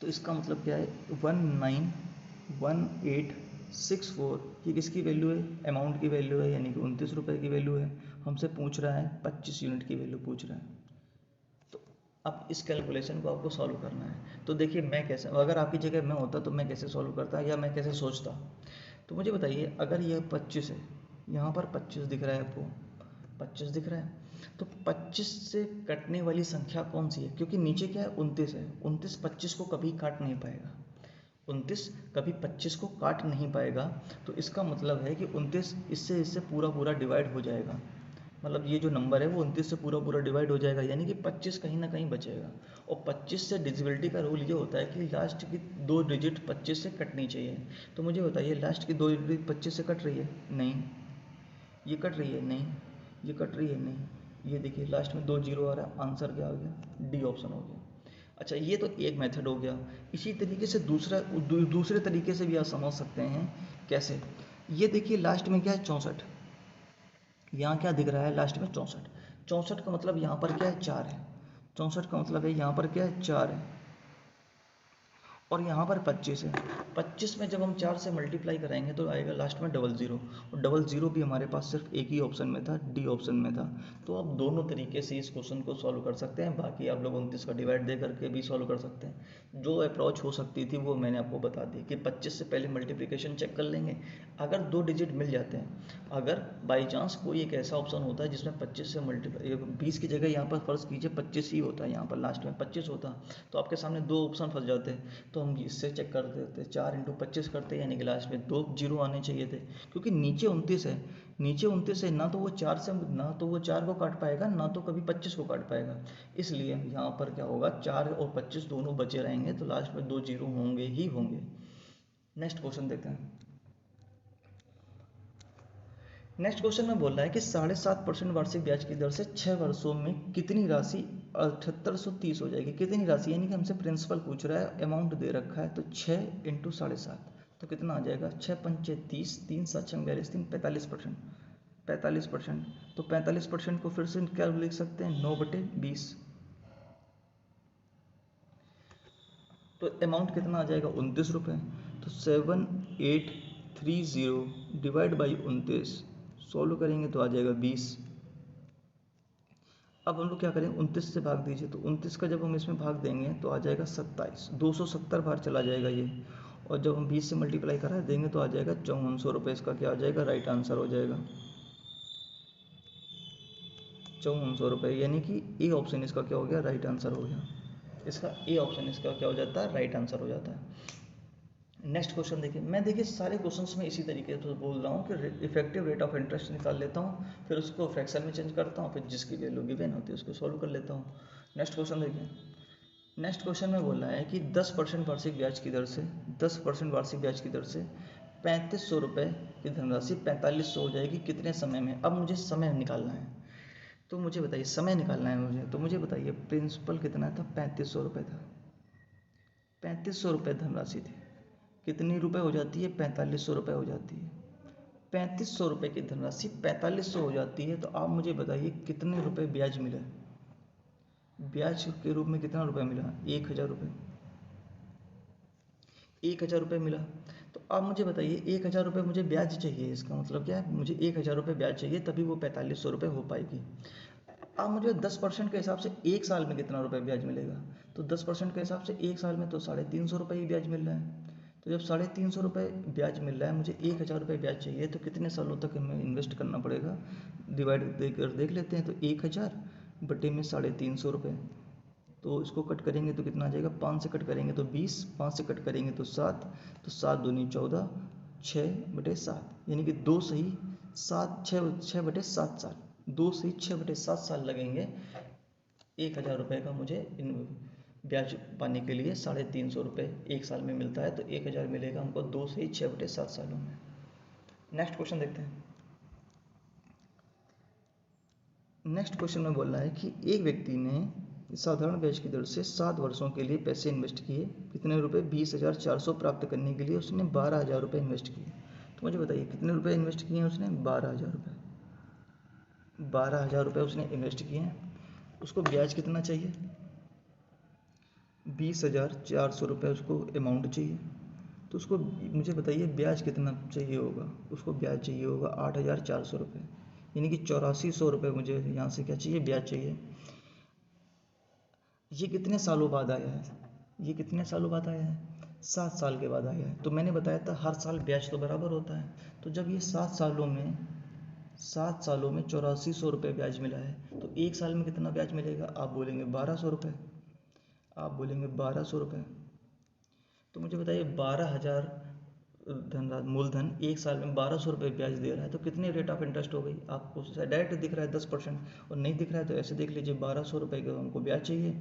तो इसका मतलब क्या है, 191864, ये किसकी वैल्यू है, अमाउंट की वैल्यू है, यानी कि 29 रुपये की वैल्यू है। हमसे पूछ रहा है 25 यूनिट की वैल्यू पूछ रहा है। तो अब इस कैलकुलेशन को आपको सॉल्व करना है। तो देखिए मैं कैसे, अगर आपकी जगह मैं होता तो मैं कैसे सॉल्व करता या मैं कैसे सोचता। तो मुझे बताइए, अगर ये 25 है, यहाँ पर 25 दिख रहा है आपको, 25 दिख रहा है, तो 25 से कटने वाली संख्या कौन सी है, क्योंकि नीचे क्या है, 29 है। 29 25 को कभी काट नहीं पाएगा, 29 कभी 25 को काट नहीं पाएगा। तो इसका मतलब है कि 29 इससे पूरा पूरा डिवाइड हो जाएगा, मतलब ये जो नंबर है वो 29 से पूरा पूरा डिवाइड हो जाएगा, यानी कि 25 कहीं ना कहीं बचेगा। और 25 से डिविजिबिलिटी का रूल ये होता है कि लास्ट की 2 डिजिट 25 से कटनी चाहिए। तो मुझे बताइए लास्ट की 2 डिजिट 25 से कट रही है, नहीं। ये कट रही है, नहीं। ये कट रही है, नहीं। ये देखिए लास्ट में 2 जीरो आ रहा है, आंसर क्या आ गया, डी ऑप्शन हो गया। अच्छा ये तो एक मेथड हो गया। इसी तरीके से दूसरे तरीके से भी आप समझ सकते हैं। कैसे, ये देखिए लास्ट में क्या है, 64, यहाँ क्या दिख रहा है लास्ट में 64। 64 का मतलब यहाँ पर क्या है 4 है। 64 का मतलब है यहाँ पर क्या है 4 है और यहाँ पर 25 है। 25 में जब हम 4 से मल्टीप्लाई कराएंगे तो आएगा लास्ट में 00। और 00 भी हमारे पास सिर्फ एक ही ऑप्शन में था, डी ऑप्शन में था। तो आप दोनों तरीके से इस क्वेश्चन को सॉल्व कर सकते हैं। बाकी आप लोग 29 का डिवाइड दे करके भी सॉल्व कर सकते हैं। जो अप्रोच हो सकती थी वो मैंने आपको बता दी कि 25 से पहले मल्टीप्लिकेशन चेक कर लेंगे। अगर 2 डिजिट मिल जाते हैं, अगर बाई चांस कोई एक ऐसा ऑप्शन होता है जिसमें 25 से मल्टीप्लाई 20 की जगह यहाँ पर फर्ज कीजिए 25 ही होता है, यहाँ पर लास्ट में 25 होता, तो आपके सामने दो ऑप्शन फंस जाते हैं। तो हम इससे चेक कर देते 4 इंटू 25 करते, यानी कि लास्ट में 2 जीरो आने चाहिए थे। क्योंकि नीचे 29 है, नीचे 29 है, ना तो वो 4 से ना तो वो 4 को काट पाएगा, ना तो कभी 25 को काट पाएगा। इसलिए यहाँ पर क्या होगा 4 और 25 दोनों बचे रहेंगे, तो लास्ट में 2 जीरो होंगे ही होंगे। नेक्स्ट क्वेश्चन देखते हैं। नेक्स्ट क्वेश्चन में बोल रहा है कि 7.5% वार्षिक ब्याज की दर से 6 वर्षों में कितनी राशि 7830 हो जाएगी। कितनी राशि यानी कि हमसे प्रिंसिपल पूछ रहा है, अमाउंट दे रखा है, तो 6 इंटू 7.5 तो कितना आ जाएगा 6 पंचे 30, 3 7 42, 3 45%। 45%, तो 45% को फिर से क्या लिख सकते हैं 9/20। तो अमाउंट कितना आ जाएगा 29 रुपये। तो 7830 डिवाइड बाई 29 सॉल्व करेंगे तो आ जाएगा 20। अब हम लोग क्या करेंगे 29 से भाग दीजिए, तो 29 का जब हम इसमें भाग देंगे तो आ जाएगा 27, 270 बार चला जाएगा ये। और जब हम 20 से मल्टीप्लाई करा देंगे तो आ जाएगा 5400 रुपये। इसका क्या आ जाएगा राइट आंसर हो जाएगा 5400 रुपये, यानी कि ए ऑप्शन इसका क्या हो गया राइट आंसर हो गया। इसका ए ऑप्शन इसका क्या हो जाता है राइट आंसर हो जाता है। नेक्स्ट क्वेश्चन देखिए, मैं देखिए सारे क्वेश्चंस में इसी तरीके से बोल रहा हूँ कि इफेक्टिव रेट ऑफ इंटरेस्ट निकाल लेता हूँ, फिर उसको फ्रैक्शन में चेंज करता हूँ, फिर जिसकी वैल्यू गिवन होती है उसको सॉल्व कर लेता हूँ। नेक्स्ट क्वेश्चन देखिए। नेक्स्ट क्वेश्चन में बोल रहा है कि 10% वार्षिक ब्याज की दर से 10% वार्षिक ब्याज की दर से 3500 रुपये की धनराशि 4500 हो जाएगी कितने समय में। अब मुझे समय निकालना है, तो मुझे बताइए समय निकालना है मुझे, तो मुझे बताइए प्रिंसिपल कितना था 3500 रुपये था। 3500 रुपये धनराशि थी, कितनी रुपए हो जाती है 4500 रुपये हो जाती है। 3500 रुपये की धनराशि 4500 हो जाती है, तो आप मुझे बताइए कितने रुपए ब्याज मिला। ब्याज के रूप में कितना रुपया मिला 1000 रुपये। 1000 रुपये मिला, तो आप मुझे बताइए 1000 रुपये मुझे ब्याज चाहिए। इसका मतलब क्या है मुझे 1000 रुपये ब्याज चाहिए, तभी वो 4500 रुपये हो पाएगी। आप मुझे 10% के हिसाब से एक साल में कितना रुपये ब्याज मिलेगा, तो 10% के हिसाब से एक साल में तो 350 रुपये ही ब्याज मिल रहा है। तो जब 350 रुपये ब्याज मिल रहा है, मुझे 1000 रुपये ब्याज चाहिए, तो कितने सालों तक हमें इन्वेस्ट करना पड़ेगा। डिवाइड देकर देख लेते हैं, तो 1000 बटे में 350 रुपये, तो इसको कट करेंगे तो कितना आ जाएगा 5 से कट करेंगे तो 20, 5 से कट करेंगे तो 7, तो 7 दूनी 14, 6/7, यानी कि 2 सही 7 6/7 साल, 2 सही 6/7 साल लगेंगे 1000 रुपये का मुझे इन ब्याज पाने के लिए। 350 रुपये एक साल में मिलता है, तो 1000 मिलेगा हमको 2 से 6/7 सालों में। नेक्स्ट क्वेश्चन देखते हैं। नेक्स्ट क्वेश्चन में बोल रहा है कि एक व्यक्ति ने साधारण ब्याज की दर से 7 वर्षों के लिए पैसे इन्वेस्ट किए, कितने रुपए 20,400 प्राप्त करने के लिए उसने 12,000 रुपये इन्वेस्ट किए। तो मुझे बताइए कितने रुपए इन्वेस्ट किए हैं उसने 12,000 रुपये। 12,000 रुपये उसने इन्वेस्ट किए हैं, उसको ब्याज कितना चाहिए 20,400 रुपये उसको अमाउंट चाहिए। तो उसको मुझे बताइए ब्याज कितना चाहिए होगा, उसको ब्याज चाहिए होगा 8,400 रुपये, यानी कि 8400 रुपये मुझे यहाँ से क्या चाहिए ब्याज चाहिए। ये कितने सालों बाद आया है, ये कितने सालों बाद आया है 7 साल के बाद आया है। तो मैंने बताया था हर साल ब्याज तो बराबर होता है, तो जब ये 7 सालों में 8400 रुपये ब्याज मिला है, तो एक साल में कितना ब्याज मिलेगा आप बोलेंगे 1200 रुपये, आप बोलेंगे 1200 रुपये। तो मुझे बताइए 12,000 मूलधन एक साल में 1200 रुपये ब्याज दे रहा है, तो कितने रेट ऑफ इंटरेस्ट हो गई आपको डायरेक्ट दिख रहा है 10%, और नहीं दिख रहा है तो ऐसे देख लीजिए 1200 रुपये का हमको ब्याज चाहिए,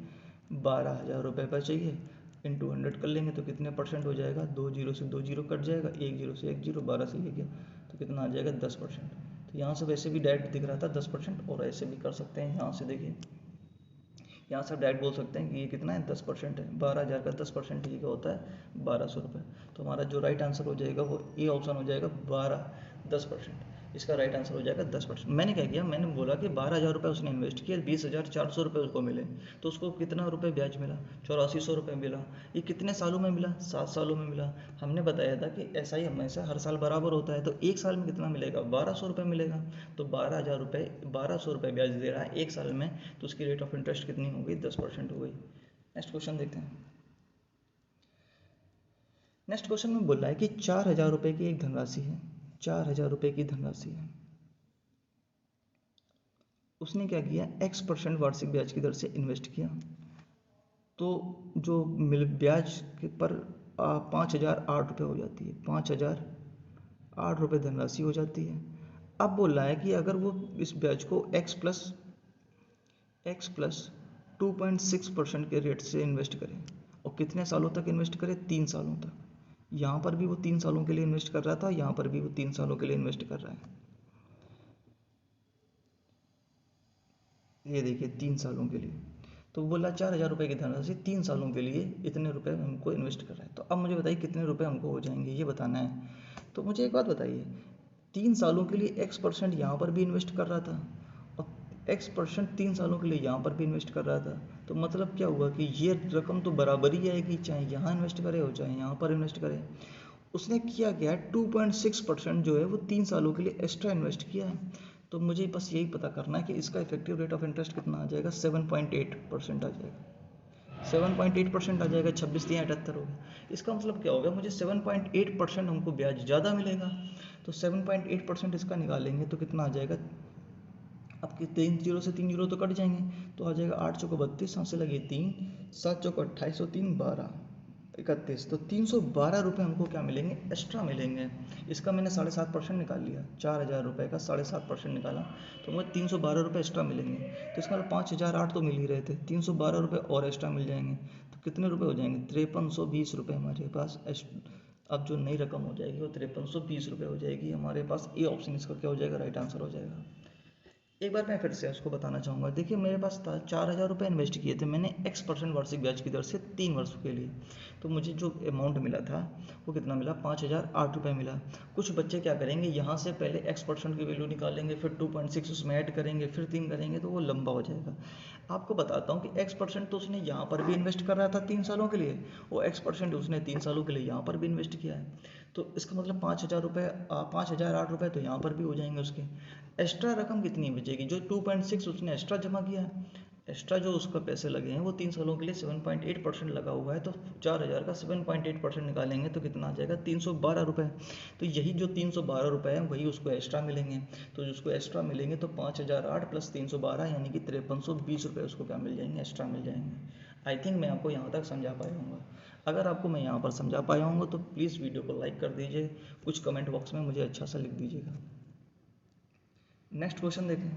12,000 रुपये पर चाहिए, इंटू 100 कर लेंगे तो कितने परसेंट हो जाएगा, 2 जीरो से 2 जीरो कट जाएगा, 1 जीरो से 1 जीरो, 12 से 1 गया, तो कितना आ जाएगा 10%। तो यहाँ से वैसे भी डायरेक्ट दिख रहा था 10%, और ऐसे भी कर सकते हैं। यहाँ से देखिए, यहाँ से आप डायरेक्ट बोल सकते हैं कि ये कितना है 10% है, 12,000 का 10% ये क्या होता है 1200 रुपये। तो हमारा जो राइट आंसर हो जाएगा वो ए ऑप्शन हो जाएगा 10%। इसका राइट आंसर हो जाएगा 10%। मैंने क्या किया, मैंने बोला कि 12,000 रुपये उसने इन्वेस्ट किया, 20,400 रुपये उसको मिले, तो उसको कितना रुपये ब्याज मिला, 8400 रुपये मिला। ये कितने सालों में मिला, 7 सालों में मिला। हमने बताया था कि SI हमेशा हर साल बराबर होता है, तो एक साल में कितना मिलेगा, 1200 रुपये मिलेगा। तो 12,000 रुपये 1200 रुपये ब्याज दे रहा है एक साल में, तो उसकी रेट ऑफ इंटरेस्ट कितनी हो गई, 10% हो गई। नेक्स्ट क्वेश्चन देखते हैं। नेक्स्ट क्वेश्चन में बोल रहा है कि 4,000 रुपये की एक धनराशि है, 4,000 रुपये की धनराशि है। उसने क्या किया, X% वार्षिक ब्याज की दर से इन्वेस्ट किया, तो जो ब्याज के पर 5,008 रुपये हो जाती है, 5,008 रुपये धनराशि हो जाती है। अब बोल रहा है कि अगर वो इस ब्याज को X प्लस 2.6% के रेट से इन्वेस्ट करें, और कितने सालों तक इन्वेस्ट करें, 3 सालों तक। यहाँ पर भी वो 3 सालों के लिए इन्वेस्ट कर रहा था, यहाँ पर भी वो 3 सालों के लिए इन्वेस्ट कर रहा है। ये देखिए 3 सालों के लिए, तो बोला 4,000 रुपये की धनराशि 3 सालों के लिए इतने रुपए हमको इन्वेस्ट कर रहा है। तो अब मुझे बताइए कितने रुपए हमको हो जाएंगे, ये बताना है। तो मुझे एक बात बताइए, 3 सालों के लिए X% यहाँ पर भी इन्वेस्ट कर रहा था, और X% 3 सालों के लिए यहाँ पर भी इन्वेस्ट कर रहा था, तो मतलब क्या हुआ कि ये रकम तो बराबर ही आएगी, चाहे यहाँ इन्वेस्ट करे और चाहे यहाँ पर इन्वेस्ट करे। उसने किया क्या है, 2.6% जो है वो 3 सालों के लिए एक्स्ट्रा इन्वेस्ट किया है। तो मुझे बस यही पता करना है कि इसका इफेक्टिव रेट ऑफ इंटरेस्ट कितना आ जाएगा, 7.8% आ जाएगा, 7.8% आ जाएगा, 26×3 = 78 होगा। इसका मतलब क्या होगा, मुझे 7.8% हमको ब्याज ज़्यादा मिलेगा, तो 7.8% इसका निकालेंगे तो कितना आ जाएगा, आपके 3 जीरो से 3 जीरो तो कट जाएंगे, तो आ जाएगा 8 चौको 32, 7 से लगे 3, 7 चौको 28, 3 12 31, तो 312 रुपये हमको क्या मिलेंगे, एक्स्ट्रा मिलेंगे। इसका मैंने 7.5% निकाल लिया, 4,000 रुपये का 7.5% निकाला, तो मुझे 312 रुपये एक्स्ट्रा मिलेंगे। तो इसका मतलब 5,008 तो मिल ही रहे थे, 312 रुपये और एक्स्ट्रा मिल जाएंगे, तो कितने रुपये हो जाएंगे, 5320 रुपये हमारे पास। अब जो नई रकम हो जाएगी वो 5320 रुपये हो जाएगी हमारे पास। ए ऑप्शन इसका क्या हो जाएगा, राइट आंसर हो जाएगा। एक बार मैं फिर से उसको बताना चाहूँगा। देखिए मेरे पास था 4,000 रुपये इन्वेस्ट किए थे मैंने X% वार्षिक ब्याज की दर से 3 वर्षों के लिए, तो मुझे जो अमाउंट मिला था वो कितना मिला, 5,008 रुपये मिला। कुछ बच्चे क्या करेंगे, यहाँ से पहले X% की वैल्यू निकालेंगे, फिर 2.6 उसमें ऐड करेंगे, फिर 3 करेंगे, तो वो लंबा हो जाएगा। आपको बताता हूँ कि X% तो उसने यहाँ पर भी इन्वेस्ट कर रहा था 3 सालों के लिए, वो X% उसने 3 सालों के लिए यहाँ पर भी इन्वेस्ट किया है, तो इसका मतलब 5,000 रुपये 5,008 रुपये तो यहाँ पर भी हो जाएंगे उसके। एक्स्ट्रा रकम कितनी बचेगी, जो 2.6 उसने एक्स्ट्रा जमा किया है, एक्स्ट्रा जो उसका पैसे लगे हैं वो 3 सालों के लिए 7.8% लगा हुआ है, तो 4,000 का 7.8% निकालेंगे तो कितना आ जाएगा, 312 रुपये। तो यही जो 312 रुपये हैं वही उसको एक्स्ट्रा मिलेंगे, तो उसको एक्स्ट्रा मिलेंगे तो 5,008 प्लस 312 यानी कि 5320 रुपये उसको क्या मिल जाएंगे, एक्स्ट्रा मिल जाएंगे। आई थिंक मैं आपको यहाँ तक समझा पाया हूँ। अगर आपको मैं यहाँ पर समझा पाया हूँ तो प्लीज़ वीडियो को लाइक कर दीजिए, कुछ कमेंट बॉक्स में मुझे अच्छा सा लिख दीजिएगा। नेक्स्ट क्वेश्चन देखें।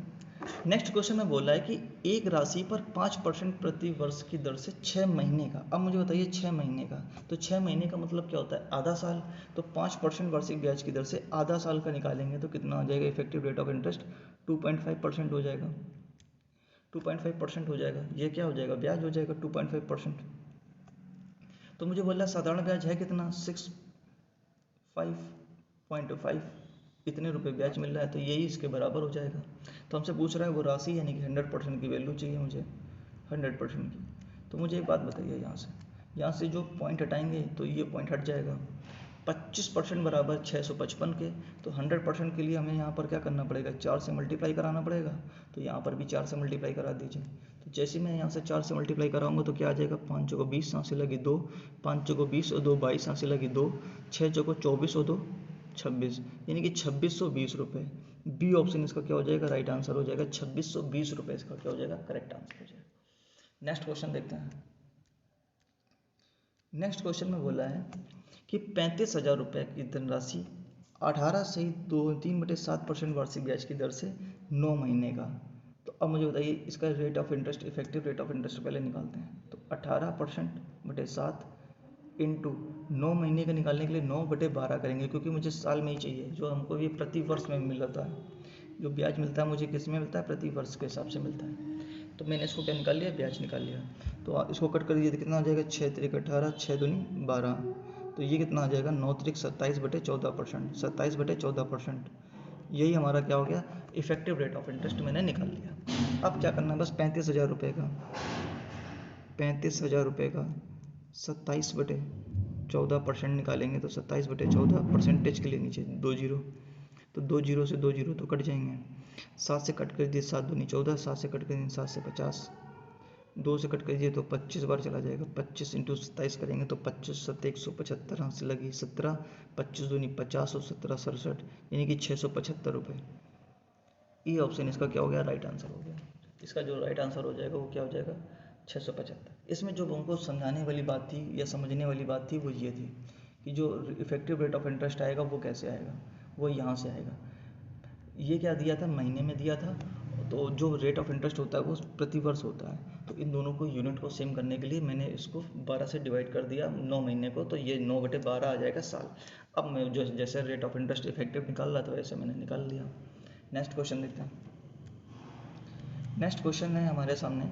नेक्स्ट क्वेश्चन में बोला है कि एक राशि पर 5% प्रति वर्ष की दर से 6 महीने का। अब मुझे बताइए 6 महीने का, तो 6 महीने का मतलब क्या होता है, आधा साल। तो 5% वार्षिक ब्याज की दर से आधा साल का निकालेंगे तो कितना हो जाएगा, इफेक्टिव रेट ऑफ इंटरेस्ट 2.5% हो जाएगा, 2.5% हो जाएगा। ये क्या हो जाएगा, ब्याज हो जाएगा 2.5%। तो मुझे बोला साधारण ब्याज है कितना, 65.5, इतने रुपए ब्याज मिल रहा है, तो यही इसके बराबर हो जाएगा। तो हमसे पूछ रहा है वो राशि, यानी कि 100% की वैल्यू चाहिए मुझे, 100% की। तो मुझे एक बात बताइए, यहाँ से जो पॉइंट हटाएंगे तो ये पॉइंट हट जाएगा। 25% बराबर 655 के, तो 100% के लिए हमें यहाँ पर क्या करना पड़ेगा, 4 से मल्टीप्लाई कराना पड़ेगा, तो यहाँ पर भी 4 से मल्टीप्लाई करा दीजिए। तो जैसे मैं यहाँ से 4 से मल्टीप्लाई कराऊंगा तो क्या आ जाएगा, 5 चौको 20, 7 से लगी 2, 5 चौको 20 और 2 22, 7 से लगी 2, 6 चौको 24 और 2 26, यानी कि 2620 रुपये। बी ऑप्शन इसका क्या हो जाएगा, राइट आंसर हो जाएगा, 2620 रुपये इसका क्या हो जाएगा, करेक्ट आंसर हो जाएगा। नेक्स्ट क्वेश्चन देखते हैं। नेक्स्ट क्वेश्चन में बोला है कि 35,000 रुपये की धनराशि 18 से 3/7% वार्षिक ब्याज की दर से 9 महीने का। तो अब मुझे बताइए इसका rate of interest, effective rate of interest पहले निकालते हैं। तो 18%/7 इंटू 9 महीने का निकालने के लिए 9/12 करेंगे, क्योंकि मुझे साल में ही चाहिए। जो हमको ये प्रति वर्ष में मिल रहा है, जो ब्याज मिलता है मुझे किस में मिलता है, प्रति वर्ष के हिसाब से मिलता है। तो मैंने इसको क्या निकाल लिया, ब्याज निकाल लिया। तो इसको कट कर दिए तो कितना आ जाएगा, 6 तिरिक 18, 6 दूनी 12, तो ये कितना आ जाएगा, 9 तिरिक 27/14%, 27/14%। यही हमारा क्या हो गया, इफेक्टिव रेट ऑफ इंटरेस्ट मैंने निकाल लिया। अब क्या करना है, बस 35,000 का 27/14% निकालेंगे तो 27/14 परसेंटेज के लिए नीचे 2 जीरो, तो 2 जीरो से 2 जीरो तो कट जाएंगे। 7 से कट कर दिए 7 दूनी 14, 7 से कट कर दिए 7 से 50, 2 से कट कर दिए तो 25 बार चला जाएगा। 25 इंटू 27 करेंगे तो 25 7 175, हाथ से लगी 17, 25 दूनी 50 और 17 67, यानी कि 675 रुपये। ये ऑप्शन इसका क्या हो गया, राइट आंसर हो गया। इसका जो राइट आंसर हो जाएगा वो क्या हो जाएगा, 675। इसमें जो हमको समझाने वाली बात थी या समझने वाली बात थी वो ये थी कि जो इफेक्टिव रेट ऑफ इंटरेस्ट आएगा वो कैसे आएगा, वो यहाँ से आएगा। ये क्या दिया था, महीने में दिया था, तो जो रेट ऑफ इंटरेस्ट होता है वो प्रति वर्ष होता है। तो इन दोनों को यूनिट को सेम करने के लिए मैंने इसको 12 से डिवाइड कर दिया 9 महीने को, तो ये 9/12 आ जाएगा साल। अब मैं जो जैसे रेट ऑफ इंटरेस्ट इफेक्टिव निकाल रहा था वैसे मैंने निकाल लिया। नेक्स्ट क्वेश्चन देखते हैं। नेक्स्ट क्वेश्चन है हमारे सामने,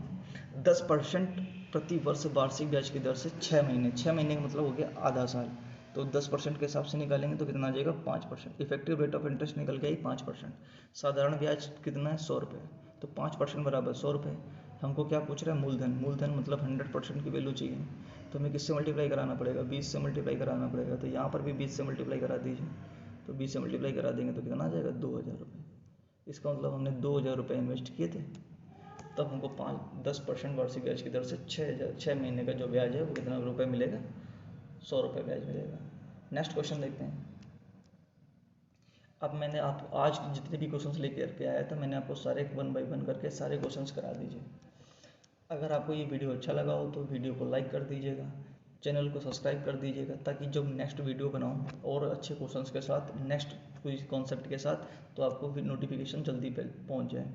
10% प्रति वर्ष वार्षिक ब्याज की दर से 6 महीने, 6 महीने का मतलब हो गया आधा साल, तो 10% के हिसाब से निकालेंगे तो कितना आ जाएगा, 5%। इफेक्टिव रेट ऑफ इंटरेस्ट निकल गया ही 5%। साधारण ब्याज कितना है, 100 रुपये, तो 5% बराबर 100 रुपये। हमको क्या पूछ रहा है, मूलधन, मूलधन मतलब 100% की वैल्यू चाहिए, तो हमें किससे मल्टीप्लाई कराना पड़ेगा, 20 से मल्टीप्लाई कराना पड़ेगा। तो यहाँ पर भी 20 से मल्टीप्लाई करा दीजिए, तो 20 से मल्टीप्लाई करा देंगे तो कितना आ जाएगा, 2000 रुपये। इसका मतलब हमने 2000 रुपये इन्वेस्ट किए थे, तब हमको 10% वार्षिक ब्याज की दर से 6 महीने का जो ब्याज है वो कितना रुपये मिलेगा, 100 रुपये ब्याज मिलेगा। नेक्स्ट क्वेश्चन देखते हैं। अब मैंने आप आज जितने भी क्वेश्चंस लेकर के आया था मैंने आपको सारे 1 बाय 1 करके सारे क्वेश्चंस करा दीजिए। अगर आपको ये वीडियो अच्छा लगा हो तो वीडियो को लाइक कर दीजिएगा, चैनल को सब्सक्राइब कर दीजिएगा, ताकि जब नेक्स्ट वीडियो बनाऊँ और अच्छे क्वेश्चंस के साथ, नेक्स्ट कोई कॉन्सेप्ट के साथ, तो आपको फिर नोटिफिकेशन जल्दी पहुँच जाए।